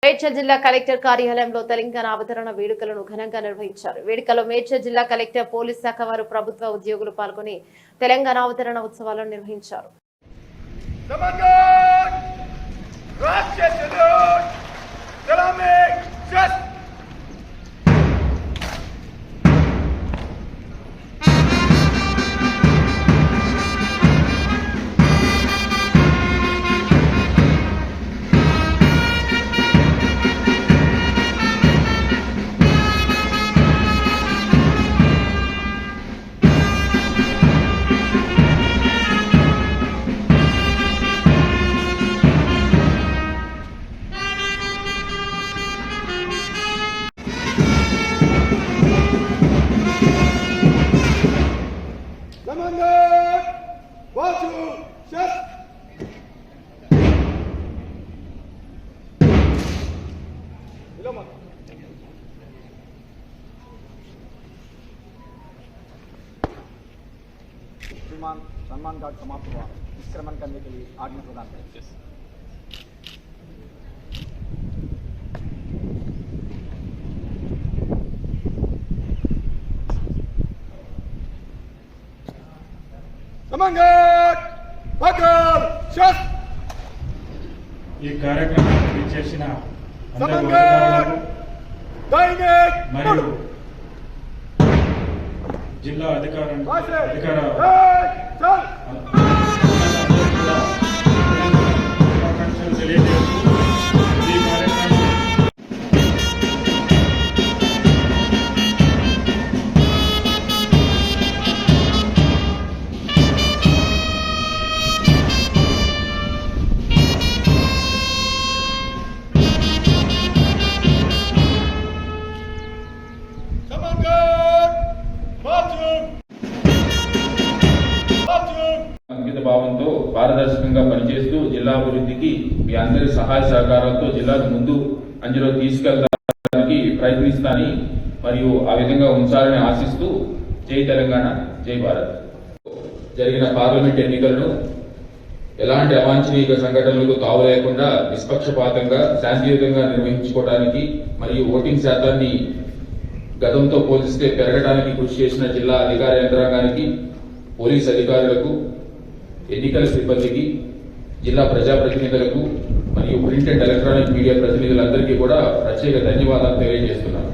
మేడ్చల్ జిల్లా కలెక్టర్ కార్యాలయంలో తెలంగాణ అవతరణ వేడుకలను ఘనంగా నిర్వహించారు. వేడుకలో మేడ్చల్ జిల్లా కలెక్టర్, పోలీస్ శాఖ వారు, ప్రభుత్వ ఉద్యోగులు పాల్గొని తెలంగాణ అవతరణ ఉత్సవాలను నిర్వహించారు. सम्मान कार्ड समाप्त हुआ, निष्क्रमण करने के लिए आज्ञा प्रदान करें। ఈ కార్యక్రమానికి విచ్చేసిన మరియు జిల్లా అధికార శుభాకాంక్షలు తెలియజేస్తూ ఈ కార్యక్రమం అంకిత భావంతో పారదర్శకంగా పనిచేస్తూ జిల్లా అభివృద్ధికి మీ అందరి సహాయ సహకారాలతో జిల్లాను ముందు అంజలో తీసుకెళ్లడానికి ప్రయత్నిస్తానని మరియు ఆ విధంగా ఉంచాలని ఆశిస్తూ జై తెలంగాణ, జై భారత్. జరిగిన పార్లమెంట్ ఎన్నికలను ఎలాంటి అవాంఛనీయ సంఘటనలకు తావు లేకుండా నిష్పక్షపాతంగా శాంతియుతంగా నిర్వహించుకోవడానికి మరియు ఓటింగ్ శాతాన్ని గతంతో పోలిస్తే పెరగడానికి కృషి చేసిన జిల్లా అధికార యంత్రాంగానికి, పోలీస్ అధికారులకు, ఎన్నికల సిబ్బందికి, జిల్లా ప్రజాప్రతినిధులకు మరియు ప్రింట్ అండ్ ఎలక్ట్రానిక్ మీడియా ప్రతినిధులందరికీ కూడా ప్రత్యేక ధన్యవాదాలు తెలియజేస్తున్నాను.